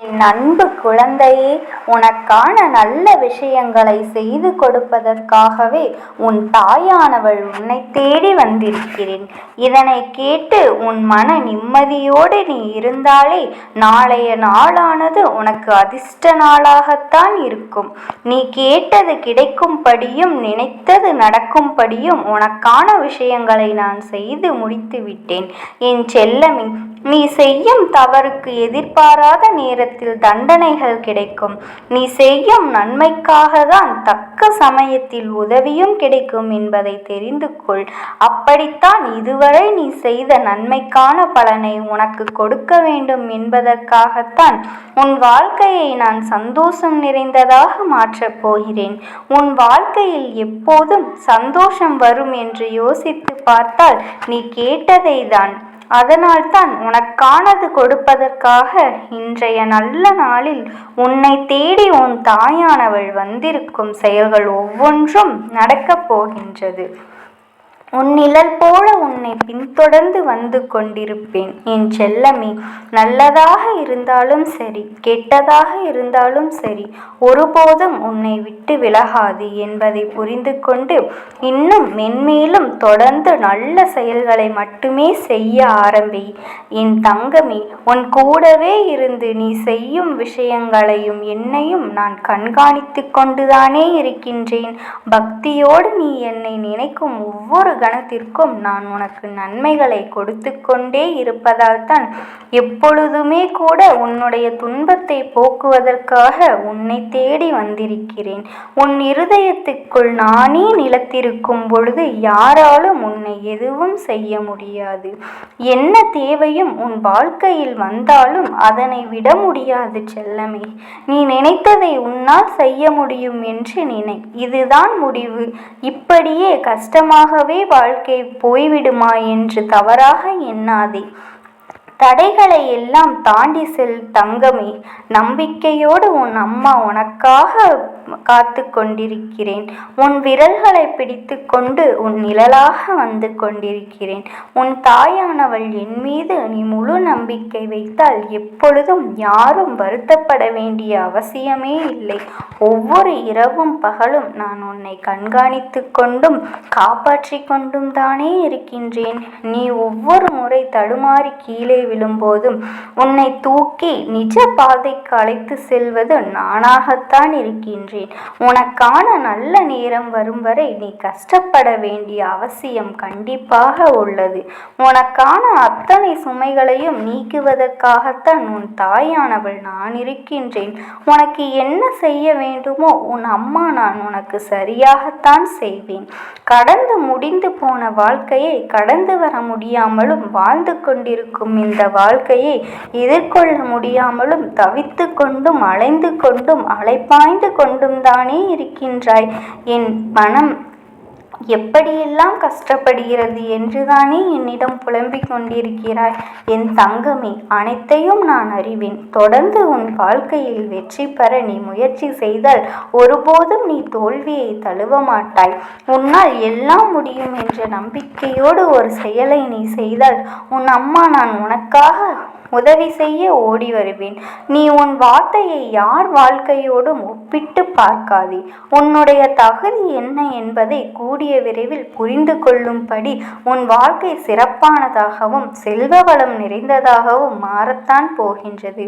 என் அன்பு குழந்தையே, உனக்கான நல்ல விஷயங்களை செய்து கொடுப்பதற்காகவே உன் தாயானவள் உன்னை தேடி வந்திருக்கிறேன். இதனை கேட்டு உன் மன நிம்மதியோடு நீ இருந்தாலே நாளைய நாளானது உனக்கு அதிர்ஷ்ட நாளாகத்தான் இருக்கும். நீ கேட்டது கிடைக்கும்படியும் நினைத்தது நடக்கும்படியும் உனக்கான விஷயங்களை நான் செய்து முடித்து விட்டேன். என் செல்லமே, நீ செய்யும் தவறுக்கு எதிர்பாராத நேரத்தில் தண்டனைகள் கிடைக்கும். நீ செய்யும் நன்மைக்காக தான் தக்க சமயத்தில் உதவியும் கிடைக்கும் என்பதை தெரிந்து கொள். அப்படித்தான் இதுவரை நீ செய்த நன்மைக்கான பலனை உனக்கு கொடுக்க வேண்டும் என்பதற்காகத்தான் உன் வாழ்க்கையை நான் சந்தோஷம் நிறைந்ததாக மாற்றப் போகிறேன். உன் வாழ்க்கையில் எப்போதும் சந்தோஷம் வரும் என்று யோசித்து பார்த்தால் நீ கேட்டதை தான். அதனால்தான் உனக்கானது கொடுப்பதற்காக இன்றைய நல்ல நாளில் உன்னை தேடி உன் தாயானவள் வந்திருக்கும் செயல்கள் ஒவ்வொன்றும் நடக்கப் போகின்றது. உன் நிழல் போல உன்னை பின்தொடர்ந்து வந்து கொண்டிருப்பேன். என் செல்லமே, நல்லதாக இருந்தாலும் சரி, கெட்டதாக இருந்தாலும் சரி, ஒருபோதும் உன்னை விட்டு விலகாது என்பதை புரிந்து கொண்டு இன்னும் மென்மேலும் தொடர்ந்து நல்ல செயல்களை மட்டுமே செய்ய ஆரம்பி. என் தங்கமே, உன் கூடவே இருந்து நீ செய்யும் விஷயங்களையும் என்னையும் நான் கண்காணித்து கொண்டுதானே இருக்கின்றேன். பக்தியோடு நீ என்னை நினைக்கும் ஒவ்வொரு கணத்திற்கும் நான் உனக்கு நன்மைகளை கொடுத்து கொண்டே இருப்பதால் தான் எப்பொழுதுமே கூட உன்னுடைய துன்பத்தை போக்குவதற்காக உன்னை தேடி வந்திருக்கிறேன். உன் இருதயத்துக்குள் நானே நிலத்திருக்கும் பொழுது யாராலும் உன்னை எதுவும் செய்ய முடியாது. என்ன தேவையும் உன் வாழ்க்கையில் வந்தாலும் அதனை விட முடியாது செல்லமே. நீ நினைத்ததை உன்னால் செய்ய முடியும் என்று நினை. இதுதான் முடிவு. இப்படியே கஷ்டமாகவே வாழ்க்கை போய்விடுமா என்று தவறாக எண்ணாதே. தடைகளை எல்லாம் தாண்டி செல் தங்கமே. நம்பிக்கையோடு உன் அம்மா உனக்காக காத்து கொண்டிருக்கிறேன். உன் விரல்களை பிடித்து கொண்டு உன் நிழலாக வந்து கொண்டிருக்கிறேன். உன் தாயானவள் என் மீது நீ முழு நம்பிக்கை வைத்தால் எப்பொழுதும் யாரும் வருத்தப்பட வேண்டிய அவசியமே இல்லை. ஒவ்வொரு இரவும் பகலும் நான் உன்னை கண்காணித்து கொண்டும் காப்பாற்றி கொண்டும் தானே இருக்கின்றேன். நீ ஒவ்வொரு முறை தடுமாறி கீழே விழும்போதும் உன்னை தூக்கி நிஜ பாதைக்கு அழைத்து செல்வது நானாகத்தான் இருக்கின்றேன். உனக்கான நல்ல நேரம் வரும் வரை நீ கஷ்டப்பட வேண்டிய அவசியம் கண்டிப்பாக உள்ளது. உனக்கான அத்தனை சுமைகளையும் நீக்குவதற்காகத்தான் உன் தாயானவள் நான் இருக்கின்றேன். உனக்கு என்ன செய்ய வேண்டுமோ உன் அம்மா நான் உனக்கு சரியாகத்தான் செய்வேன். கடந்து முடிந்து போன வாழ்க்கையை கடந்து வர முடியாமலும் வாழ்ந்து கொண்டிருக்கும் இந்த வாழ்க்கையை எதிர்கொள்ள முடியாமலும் தவித்து கொண்டும் அலைந்து கொண்டும் அலைப்பாய்ந்து கொண்டும் தானே இருக்கின்றாய். என் மனம் எப்படியெல்லாம் கஷ்டப்படுகிறது என்றுதானே என்னிடம் புலம்பிக் கொண்டிருக்கிறாய். என் தங்கமே, அனைத்தையும் நான் அறிவேன். தொடர்ந்து உன் வாழ்க்கையில் வெற்றி பெற நீ முயற்சி செய்தால் ஒருபோதும் நீ தோல்வியை தழுவ மாட்டாய். உன்னால் எல்லாம் முடியும் என்ற நம்பிக்கையோடு ஒரு செயலை நீ செய்தால் உன் அம்மா நான் உனக்காக உதவி செய்ய ஓடி வருவேன். நீ உன் வார்த்தையை யார் வாழ்க்கையோடும் ஒப்பிட்டு பார்க்காதே. உன்னுடைய தகுதி என்ன என்பதை கூடிய விரைவில் புரிந்து கொள்ளும்படி உன் வாழ்க்கை சிறப்பானதாகவும் செல்வ வளம் நிறைந்ததாகவும் மாறத்தான் போகின்றது.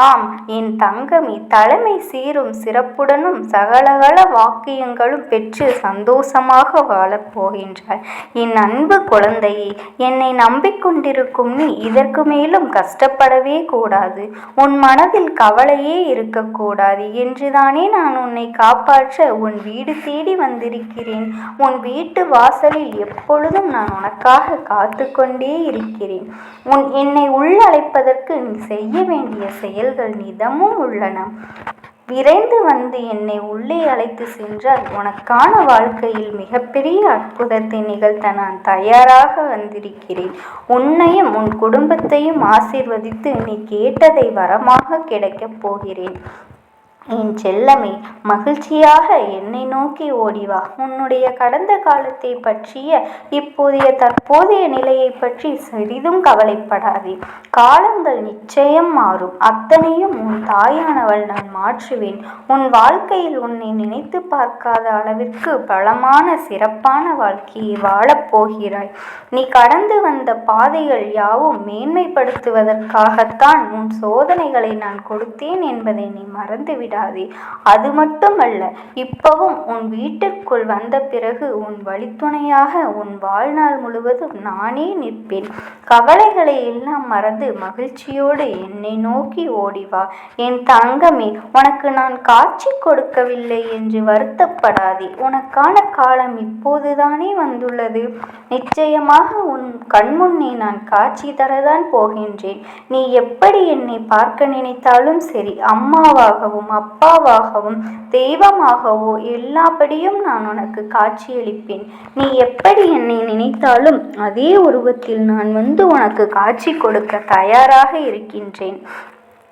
ஆம் என் தங்கமே, தலைமை சீரும் சிறப்புடனும் சகலகல வாக்கியங்களும் பெற்று சந்தோஷமாக வாழப் போகின்றாய். என் அன்பு குழந்தையே, என்னை நம்பிக்கொண்டிருக்கும் நீ இதற்கு மேலும் கஷ்டப்படவே கூடாது. உன் மனதில் கவலையே இருக்கக்கூடாது என்றுதானே நான் உன்னை காப்பாற்ற உன் வீடு தேடி வந்திருக்கிறேன். உன் வீட்டு வாசலில் எப்பொழுதும் நான் உனக்காக காத்து கொண்டே இருக்கிறேன். என்னை உள்ளழைப்பதற்கு நீ செய்ய வேண்டிய செயல்கள் நிதமும் உள்ளன. விரைந்து வந்து என்னை உள்ளே அழைத்து சென்றால் உனக்கான வாழ்க்கையில் மிகப்பெரிய அற்புதத்தை நிகழ்த்த நான் தயாராக வந்திருக்கிறேன். உன்னையும் உன் குடும்பத்தையும் ஆசீர்வதித்து நீ கேட்டதை வரமாக கிடைக்கப் போகிறேன். என் செல்லமே, மகிழ்ச்சியாக என்னை நோக்கி ஓடிவா. உன்னுடைய கடந்த காலத்தை பற்றிய இப்போதைய தற்போதைய நிலையை பற்றி சிறிதும் கவலைப்படாதே. காலங்கள் நிச்சயம் மாறும். அத்தனையும் உன் தாயானவள் நான் மாற்றுவேன். உன் வாழ்க்கையில் உன்னை நினைத்து பார்க்காத அளவிற்கு பலமான சிறப்பான வாழ்க்கையை வாழப்போகிறாய். நீ கடந்து வந்த பாதைகள் யாவும் மேன்மைப்படுத்துவதற்காகத்தான் உன் சோதனைகளை நான் கொடுத்தேன் என்பதை நீ மறந்துவிட. அது மட்டுமல்ல, இப்பவும் உன் வீட்டிற்குள் வந்த பிறகு உன் வழித்துணையாக உன் வாழ்நாள் முழுவதும் நானே நிற்பேன். கவலைகளை எல்லாம் மறந்து மகிழ்ச்சியோடு என்னை நோக்கி ஓடிவா. என் தங்கமே, உனக்கு நான் காட்சி கொடுக்கவில்லை என்று வருத்தப்படாதே. உனக்கான காலம் இப்போதுதானே வந்துள்ளது. நிச்சயமாக உன் கண்முன்னே நான் காட்சி தரதான் போகின்றேன். நீ எப்படி என்னை பார்க்க நினைத்தாலும் சரி, அம்மாவாகவும் அப்பாவாகவும் தெய்வமாகவோ எல்லாபடியும் நான் உனக்கு காட்சியளிப்பேன். நீ எப்படி என்னை நினைத்தாலும் அதே உருவத்தில் நான் வந்து உனக்கு காட்சி கொடுக்க தயாராக இருக்கின்றேன்.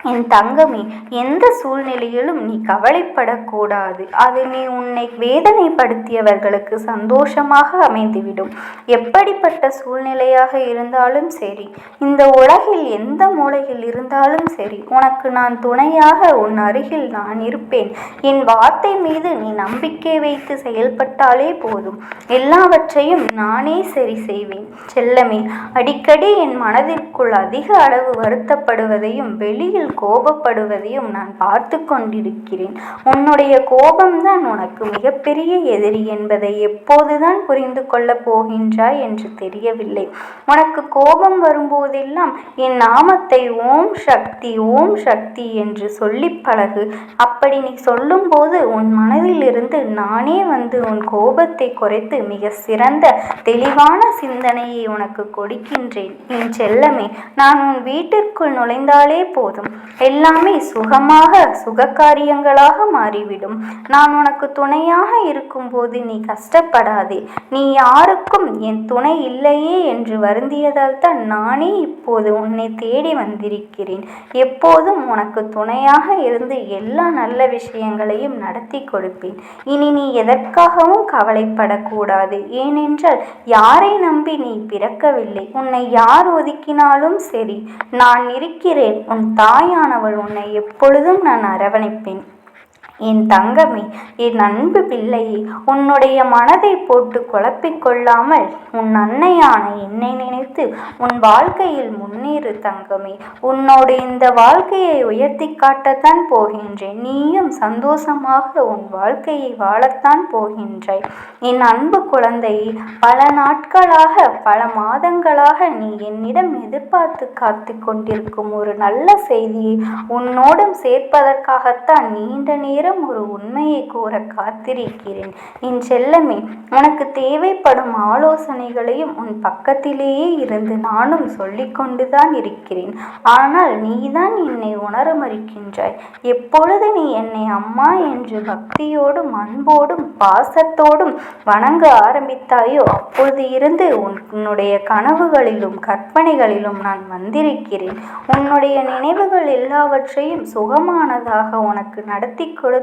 என் தங்கமே, எந்த சூழ்நிலையிலும் நீ கவலைப்படக்கூடாது. அது நீ உன்னை வேதனைப்படுத்தியவர்களுக்கு சந்தோஷமாக அமைந்துவிடும். எப்படிப்பட்ட சூழ்நிலையாக இருந்தாலும் சரி, இந்த உலகில் எந்த மூலையில் இருந்தாலும் சரி, உனக்கு நான் துணையாக உன் அருகில் நான் இருப்பேன். என் வார்த்தை மீது நீ நம்பிக்கை வைத்து செயல்பட்டாலே போதும். எல்லாவற்றையும் நானே சரி செய்வேன். செல்லமே, அடிக்கடி என் மனதிற்குள் அதிக அளவு வருத்தப்படுவதையும் வெளியில் கோபப்படுவதையும் நான் பார்த்து கொண்டிருக்கிறேன். உன்னுடைய கோபம்தான் உனக்கு மிகப்பெரிய எதிரி என்பதை எப்போதுதான் புரிந்து கொள்ளப் போகின்றாய் என்று தெரியவில்லை. உனக்கு கோபம் வரும்போதெல்லாம் என் நாமத்தை ஓம் சக்தி ஓம் சக்தி என்று சொல்லி பழகு. அப்படி நீ சொல்லும்போது உன் மனதில் இருந்து நானே வந்து உன் கோபத்தை குறைத்து மிக சிறந்த தெளிவான சிந்தனையை உனக்கு கொடுக்கின்றேன். என் செல்லமே, நான் உன் வீட்டிற்குள் நுழைந்தாலே போதும், எல்லாமே சுகமாக சுககாரியங்களாக மாறிவிடும். நான் உனக்கு துணையாக இருக்கும்போது நீ கஷ்டப்படாதே. நீ யாருக்கும் என் துணை இல்லையே என்று வருந்தியதால் தான் நானே இப்போது உன்னை தேடி வந்திருக்கிறேன். எப்போதும் உனக்கு துணையாக இருந்து எல்லா நல்ல விஷயங்களையும் நடத்தி கொடுப்பேன். இனி நீ எதற்காகவும் கவலைப்படக்கூடாது. ஏனென்றால் யாரை நம்பி நீ பிறக்கவில்லை. உன்னை யார் ஒதுக்கினாலும் சரி, நான் இருக்கிறேன். உன் தாயானவள் உன்னை எப்பொழுதும் நான் அரவணைப்பேன். என் தங்கமே, என் அன்பு பிள்ளையே, உன்னுடைய மனதை போட்டு குழப்பிக்கொள்ளாமல் உன் அன்னையான என்னை நினைத்து உன் வாழ்க்கையில் முன்னேறு தங்கமே. உன்னோடு இந்த வாழ்க்கையை உயர்த்தி காட்டத்தான் போகின்றேன். நீயும் சந்தோஷமாக உன் வாழ்க்கையை வாழத்தான் போகின்றாய். என் அன்பு குழந்தையே, பல நாட்களாக பல மாதங்களாக நீ என்னிடம் எதிர்பார்த்து காத்து கொண்டிருக்கும் ஒரு நல்ல செய்தியை உன்னோடும் சேர்ப்பதற்காகத்தான் நீண்ட நேரம் ஒரு உண்மையை கூற காத்திருக்கிறேன். என் செல்லமே, உனக்கு தேவைப்படும் ஆலோசனைகளையும் உன் பக்கத்திலேயே இருந்து நானும் சொல்லிக்கொண்டுதான் இருக்கிறேன். ஆனால் நீதான் என்னை உணர மறுக்கின்றாய். எப்பொழுது நீ என்னை அம்மா என்று பக்தியோடும் அன்போடும் பாசத்தோடும் வணங்க ஆரம்பித்தாயோ அப்பொழுது இருந்து உன்னுடைய கனவுகளிலும் கற்பனைகளிலும் நான் வந்திருக்கிறேன். உன்னுடைய நினைவுகள் எல்லாவற்றையும் சுகமானதாக உனக்கு நடத்தி கொடுத்து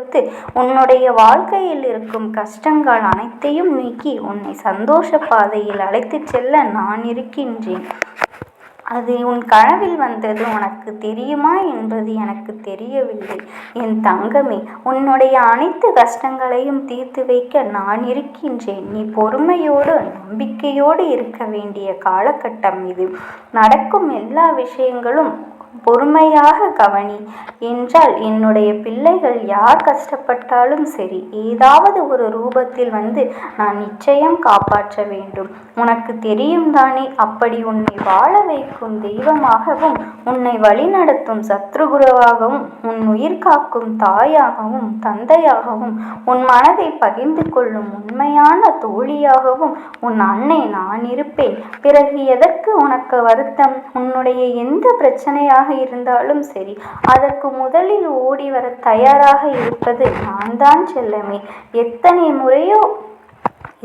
உன்னுடைய வாழ்க்கையில் இருக்கும் கஷ்டங்கள் அனைத்தையும் நீக்கி உன்னை சந்தோஷ பாதையில் அழைத்து செல்ல நான் இருக்கின்றேன். அது உன் கனவில் வந்தது உனக்கு தெரியுமா என்பது எனக்கு தெரியவில்லை. என் தங்கமே, உன்னுடைய அனைத்து கஷ்டங்களையும் தீர்த்து வைக்க நான் இருக்கின்றேன். நீ பொறுமையோடு நம்பிக்கையோடு இருக்க வேண்டிய காலகட்டம் இது. நடக்கும் எல்லா விஷயங்களும் பொறுமையாக கவனி. என்றால் என்னுடைய பிள்ளைகள் யார் கஷ்டப்பட்டாலும் சரி, ஏதாவது ஒரு ரூபத்தில் வந்து நான் நிச்சயம் காப்பாற்ற வேண்டும். உனக்கு தெரியும் தானே, அப்படி உன்னை வாழ வைக்கும் தெய்வமாகவும் உன்னை வழிநடத்தும் சத்ருகுருவாகவும் உன் உயிர் காக்கும் தாயாகவும் தந்தையாகவும் உன் மனதை பகிர்ந்து கொள்ளும் உண்மையான தோழியாகவும் உன் அன்னை நான் இருப்பேன். பிறகு எதற்கு உனக்கு வருத்தம்? உன்னுடைய எந்த பிரச்சனையாக இருந்தாலும் சரி, அதற்கு முதலில் ஓடி வர தயாராக இருப்பது நான் தான் செல்லமே. எத்தனை முறையோ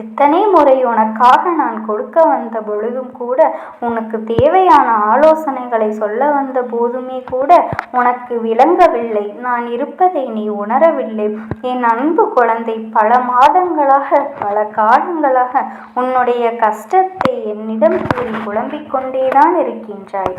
எத்தனை முறை உனக்காக நான் கொடுக்க வந்த பொழுதும் கூட, உனக்கு தேவையான ஆலோசனைகளை சொல்ல வந்த போதுமே கூட உனக்கு விளங்கவில்லை. நான் இருப்பதை நீ உணரவில்லை. என் அன்பு குழந்தை, பல மாதங்களாக, பல காலங்களாக உன்னுடைய கஷ்டத்தை என்னிடம் கூறி புலம்பிக் கொண்டேதான் இருக்கின்றாய்.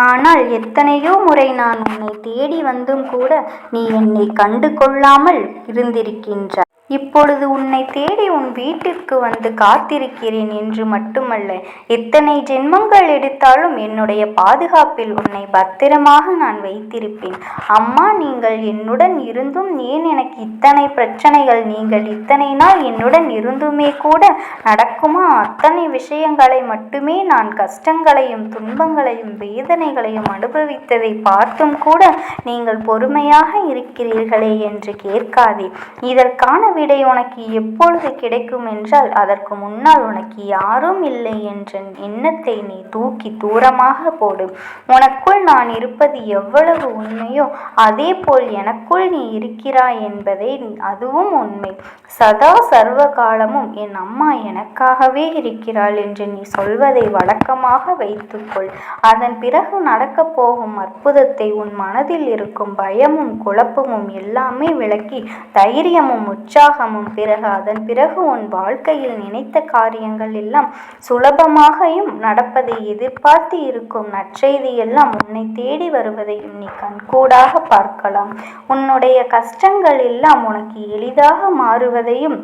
ஆனால் எத்தனையோ முறை நான் உன்னை தேடி வந்தும் கூட நீ என்னை கண்டு கொள்ளாமல் இருந்திருக்கின்றாய். இப்பொழுது உன்னை தேடி உன் வீட்டிற்கு வந்து காத்திருக்கிறேன் என்று மட்டுமல்ல, எத்தனை ஜென்மங்கள் எடுத்தாலும் என்னுடைய பாதுகாப்பில் உன்னை பத்திரமாக நான் வைத்திருப்பேன். அம்மா, நீங்கள் என்னுடன் இருந்தும் ஏன் எனக்கு இத்தனை பிரச்சனைகள்? நீங்கள் இத்தனை நாள் என்னுடன் இருந்துமே கூட நடக்குமா? அத்தனை விஷயங்களை மட்டுமே நான் கஷ்டங்களையும் துன்பங்களையும் வேதனைகளையும் அனுபவித்ததை பார்த்தும் கூட நீங்கள் பொறுமையாக இருக்கிறீர்களே என்று கேட்காதே. இதற்கான விடை உனக்கு எப்பொழுது கிடைக்கும் என்றால், அதற்கு முன்னால் உனக்கு யாரும் இல்லை என்ற எண்ணத்தை நீ தூக்கி தூரமாக போடு. உனக்குள் நான் இருப்பது எவ்வளவு உண்மையோ அதே போல் எனக்குள் நீ இருக்கிறாய் என்பதை அதுவும் உண்மை. சதா சர்வ காலமும் என் அம்மா எனக்காகவே இருக்கிறாள் என்று நீ சொல்வதை வழக்கமாக வைத்துக்கொள். அதன் பிறகு நடக்கப் போகும் அற்புதத்தை, உன் மனதில் இருக்கும் பயமும் குழப்பமும் எல்லாமே விலக்கி தைரியமும் உற்சாகமும் பிறகு அதன் பிறகு உன் வாழ்க்கையில் நினைத்த காரியங்கள் எல்லாம் சுலபமாகவும் நடப்பதை எதிர்பார்த்து இருக்கும் நற்செய்தி எல்லாம் உன்னை தேடி வருவதையும் நீ கண்கூடாக பார்க்கலாம். உன்னுடைய கஷ்டங்கள் எல்லாம் உனக்கு எளிதாக மாறுவதையும்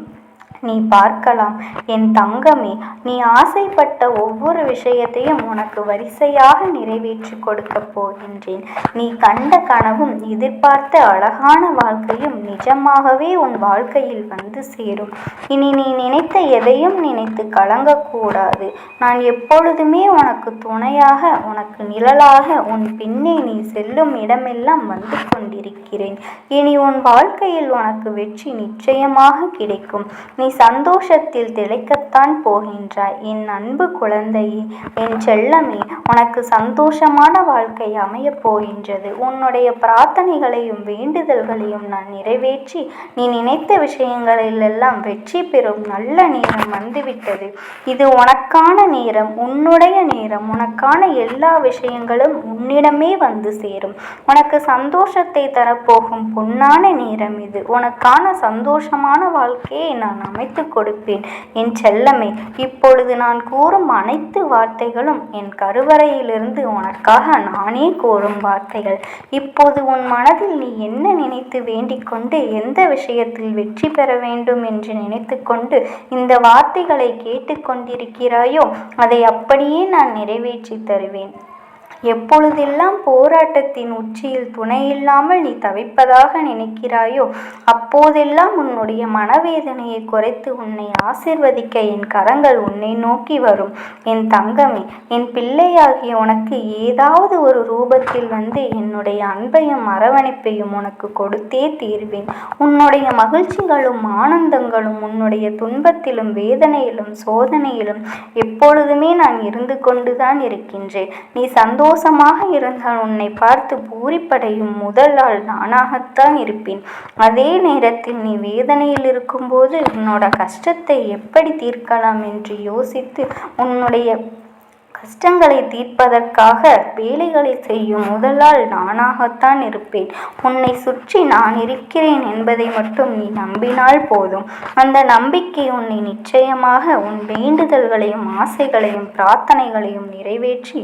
நீ பார்க்கலாம். என் தங்கமே, நீ ஆசைப்பட்ட ஒவ்வொரு விஷயத்தையும் உனக்கு வரிசையாக நிறைவேற்றி கொடுக்கப் போகின்றேன். நீ கண்ட கனவும் எதிர்பார்த்த அழகான வாழ்க்கையும் நிஜமாகவே உன் வாழ்க்கையில் வந்து சேரும். இனி நீ நினைத்த எதையும் நினைத்து கலங்கக்கூடாது. நான் எப்பொழுதுமே உனக்கு துணையாக, உனக்கு நிழலாக, உன் பின்னே நீ செல்லும் இடமெல்லாம் வந்து கொண்டிருக்கிறேன். இனி உன் வாழ்க்கையில் உனக்கு வெற்றி நிச்சயமாக கிடைக்கும். நீ சந்தோஷத்தில் திளைக்கத்தான் போகின்றாய். என் அன்பு குழந்தையே, என் செல்லமே, உனக்கு சந்தோஷமான வாழ்க்கை அமையப் போகின்றது. உன்னுடைய பிரார்த்தனைகளையும் வேண்டுதல்களையும் நான் நிறைவேற்றி நீ நினைத்த விஷயங்களிலெல்லாம் வெற்றி பெறும் நல்ல நேரம் வந்துவிட்டது. இது உனக்கான நேரம், உன்னுடைய நேரம். உனக்கான எல்லா விஷயங்களும் உன்னிடமே வந்து சேரும். உனக்கு சந்தோஷத்தை தரப்போகும் பொன்னான நேரம் இது. உனக்கான சந்தோஷமான வாழ்க்கையை நான் அமைத்து கொடுப்பேன். என் செல்லமே, இப்பொழுது நான் கூறும் அனைத்து வார்த்தைகளும் என் கருவறையிலிருந்து உனக்காக நானே கூறும் வார்த்தைகள். இப்போது உன் மனதில் நீ என்ன நினைத்து வேண்டிக் கொண்டு, எந்த விஷயத்தில் வெற்றி பெற வேண்டும் என்று நினைத்து கொண்டு இந்த வார்த்தைகளை கேட்டுக்கொண்டிருக்கிறாயோ அதை அப்படியே நான் நிறைவேற்றி தருவேன். எப்பொழுதெல்லாம் போராட்டத்தின் உச்சியில் துணையில்லாமல் நீ தவிப்பதாக நினைக்கிறாயோ அப்போதெல்லாம் உன்னுடைய மனவேதனையை குறைத்து உன்னை ஆசிர்வதிக்க என் கரங்கள் உன்னை நோக்கி வரும். என் தங்கமே, என் பிள்ளையாகிய உனக்கு ஏதாவது ஒரு ரூபத்தில் வந்து என்னுடைய அன்பையும் அரவணைப்பையும் உனக்கு கொடுத்தே தீர்வேன். உன்னுடைய மகிழ்ச்சிகளும் ஆனந்தங்களும், உன்னுடைய துன்பத்திலும் வேதனையிலும் சோதனையிலும் எப்பொழுதுமே நான் இருந்து கொண்டுதான் இருக்கின்றேன். நீ சந்தோஷமாக இருந்தால் உன்னை பார்த்து பூரிப்படையும் முதல் ஆள் நானாகத்தான் இருப்பேன். அதே நேரத்தில் நீ வேதனையில் இருக்கும்போது உன்னோட கஷ்டத்தை எப்படி தீர்க்கலாம் என்று யோசித்து உன்னுடைய கஷ்டங்களை தீர்ப்பதற்காக வேலைகளை செய்யும் முதலால் நானாகத்தான் இருப்பேன். உன்னை சுற்றி நான் இருக்கிறேன் என்பதை மட்டும் நீ நம்பினால் போதும். அந்த நம்பிக்கை உன்னை நிச்சயமாக உன் வேண்டுதல்களையும் ஆசைகளையும் பிரார்த்தனைகளையும் நிறைவேற்றி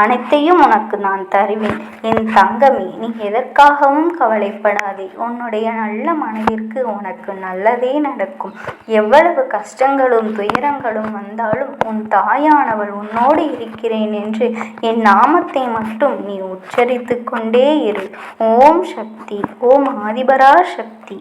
அனைத்தையும் உனக்கு நான் தருவேன். என் தங்கமே, நீ எதற்காகவும் கவலைப்படாதே. உன்னுடைய நல்ல மனதிற்கு உனக்கு நல்லதே நடக்கும். எவ்வளவு கஷ்டங்களும் துயரங்களும் வந்தாலும் உன் தாயானவள் உன்னோடு இருக்கிறேன் என்று என் நாமத்தை மட்டும் நீ உச்சரித்து கொண்டே இரு. ஓம் சக்தி, ஓம் ஆதிபரா சக்தி.